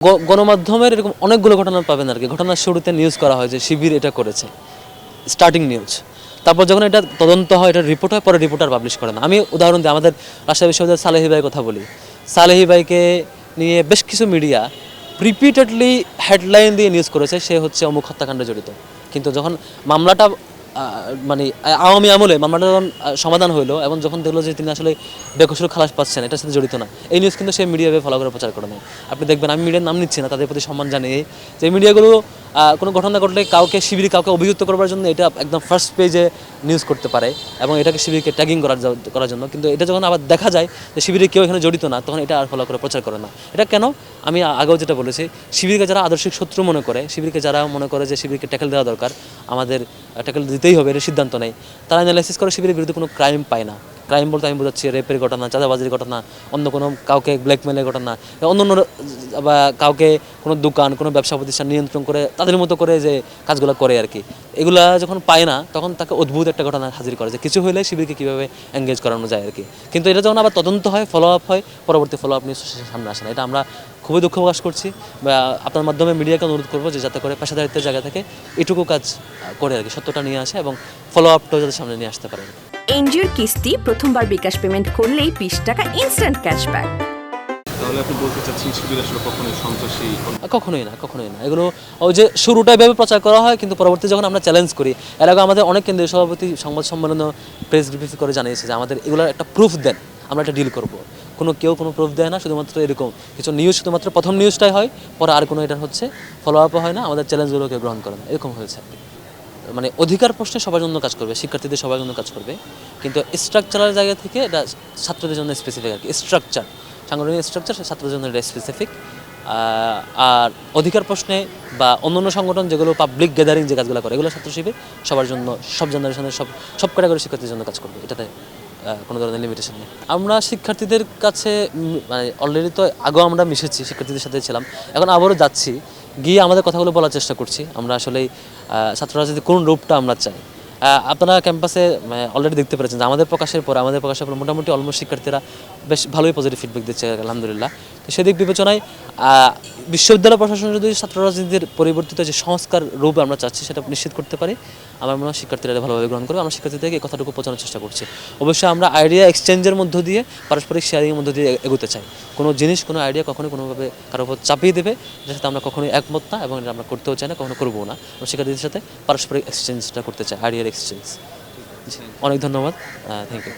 গণমাধ্যমের এরকম অনেকগুলো ঘটনা পাবেন আর কি। ঘটনার শুরুতে নিউজ করা হয় যে শিবির এটা করেছে, স্টার্টিং নিউজ। তারপর যখন এটা তদন্ত হয়, এটা রিপোর্ট হয়, পরে রিপোর্টার পাবলিশ করে না। আমি উদাহরণ দিই, আমাদের রাজশাহী বিশ্ববিদ্যালয়ের সালেহি ভাইয়ের কথা বলি। সালেহি ভাইকে নিয়ে বেশ কিছু মিডিয়া রিপিটেডলি হেডলাইন দিয়ে নিউজ করেছে সে হচ্ছে অমুক হত্যাকাণ্ডে জড়িত। কিন্তু যখন মামলাটা মানে আওয়ামী আমলে মামলাটা যখন সমাধান হইলো এবং যখন দেখলো যে তিনি আসলে বেকসুর খালাস পাচ্ছেন, এটার সাথে জড়িত না, এই নিউজ কিন্তু সেই মিডিয়াভাবে ফলো করে প্রচার করে নেয়। আপনি দেখবেন, আমি মিডিয়ার নাম নিচ্ছি না, তাদের প্রতি সম্মান জানিয়ে, যে মিডিয়াগুলো কোনো ঘটনা ঘটলে কাউকে অভিযুক্ত করবার জন্য এটা একদম ফার্স্ট পেজে নিউজ করতে পারে এবং এটাকে শিবিরকে ট্যাগিং করার জন্য। কিন্তু এটা যখন আবার দেখা যায় যে শিবিরে কেউ এখানে জড়িত না, তখন এটা আর ফলো করে প্রচার করে না। এটা কেন? আমি আগেও যেটা বলেছি, শিবিরকে যারা আদর্শিক শত্রু মনে করে, শিবিরকে যারা মনে করে যে শিবিরকে ট্যাকেল দেওয়া দরকার, আমাদের ট্যাকেল দিতেই হবে, এটা সিদ্ধান্ত নেয়, তারা অ্যানালাইসিস করে শিবিরের বিরুদ্ধে কোনো ক্রাইম পায় না। ক্রাইম বলতে আমি বোঝাচ্ছি রেপের ঘটনা, চাঁদাবাজির ঘটনা, অন্য কোনো কাউকে ব্ল্যাকমেলের ঘটনা, অন্য বা কাউকে কোনো দোকান, কোনো ব্যবসা প্রতিষ্ঠান নিয়ন্ত্রণ করে তাদের মতো করে যে কাজগুলো করে আর কি। এগুলা যখন পায় না, তখন তাকে অদ্ভুত একটা ঘটনা হাজির করে যে কিছু হলে শিবিরকে কীভাবে এঙ্গেজ করানো যায় আর কি। কিন্তু এটা যখন আবার তদন্ত হয়, ফলো আপ হয়, পরবর্তী ফলো আপ নিয়ে সামনে আসে না। এটা আমরা খুবই দুঃখ প্রকাশ করছি, বা আপনার মাধ্যমে মিডিয়াকে অনুরোধ করবো যে যাতে করে পেশাদারিত্বের জায়গা থেকে এটুকু কাজ করে আর কি, সত্যটা নিয়ে আসে এবং ফলো আপটাও যাতে সামনে নিয়ে আসতে পারে। এনজিওর কিস্তি প্রথমবার বিকাশ পেমেন্ট করলেই 20 টাকা ইনস্ট্যান্ট ক্যাশব্যাক। তাহলে আপনি বলতে চাচ্ছেন শিবির আসলে কখনোই সন্ত্রাসী? কখনোই না। এগুলো ওই যে শুরুটা এভাবে প্রচার করা হয়, কিন্তু পরবর্তী যখন আমরা চ্যালেঞ্জ করি, এর আগে আমাদের অনেক কেন্দ্রীয় সভাপতি সংবাদ সম্মেলনে প্রেস ব্রিফিং করে জানিয়েছে যে আমাদের এগুলোর একটা প্রুফ দেন, আমরা একটা ডিল করব। কেউ কোনো প্রুফ দেয় না, শুধুমাত্র এরকম কিছু নিউজ, শুধুমাত্র প্রথম নিউজটাই হয়, পরে আর কোনো এটার হচ্ছে ফলো আপও হয় না, আমাদের চ্যালেঞ্জগুলোকে গ্রহণ করে না, এরকম হয়েছে আর কি। মানে অধিকার প্রশ্নে সবার জন্য কাজ করবে, শিক্ষার্থীদের সবার জন্য কাজ করবে, কিন্তু স্ট্রাকচারাল জায়গা থেকে এটা ছাত্রদের জন্য স্পেসিফিক আর কি। স্ট্রাকচার, সাংগঠনিক স্ট্রাকচার ছাত্রদের জন্য এটা স্পেসিফিক। আর অধিকার প্রশ্নে বা অন্যান্য সংগঠন যেগুলো পাবলিক গ্যাদারিং যে কাজগুলো করে, এগুলো ছাত্র শিবির সবার জন্য, সব জেনারেশনের সব ক্যাটাগরি শিক্ষার্থীর জন্য কাজ করবে, এটাতে কোনো ধরনের লিমিটেশন নেই। আমরা শিক্ষার্থীদের কাছে মানে অলরেডি তো আগেও আমরা মিশেছি, শিক্ষার্থীদের সাথে ছিলাম, এখন আবারও যাচ্ছি, গিয়ে আমাদের কথাগুলো বলার চেষ্টা করছি। আমরা আসলে ছাত্র রাজনীতির কোন রূপটা আমরা চাই। আপনারা ক্যাম্পাসে অলরেডি দেখতে পেরেছেন যে আমাদের প্রকাশের পর মোটামুটি অলমোস্ট শিক্ষার্থীরা বেশ ভালোই পজিটিভ ফিডব্যাক দিচ্ছে আলহামদুলিল্লাহ। তো সেদিক বিবেচনায় বিশ্ববিদ্যালয় প্রশাসন যদি ছাত্র রাজনীতির পরিবর্তিত যে সংস্কার রূপ আমরা চাচ্ছি সেটা নিশ্চিত করতে পারি, আমার মনে হয় শিক্ষার্থীরা ভালোভাবে গ্রহণ করবে। আমরা শিক্ষার্থীদেরকে এই কথাটুকু পৌঁছানোর চেষ্টা করছি। অবশ্যই আমরা আইডিয়া এক্সচেঞ্জের মধ্য দিয়ে, পারস্পরিক শেয়ারিংয়ের মধ্য দিয়ে এগোতে চাই। কোনো জিনিস, কোনো আইডিয়া কখনোই কোনোভাবে কারোর উপর চাপিয়ে দেবে এটার সাথে আমরা কখনোই একমত না, এবং এটা আমরা করতেও চাই না, কখনো করবো না। আমরা শিক্ষার্থীদের সাথে পারস্পরিক এক্সচেঞ্জটা করতে চাই, আইডিয়ার এক্সচেঞ্জ। অনেক ধন্যবাদ, থ্যাংক ইউ।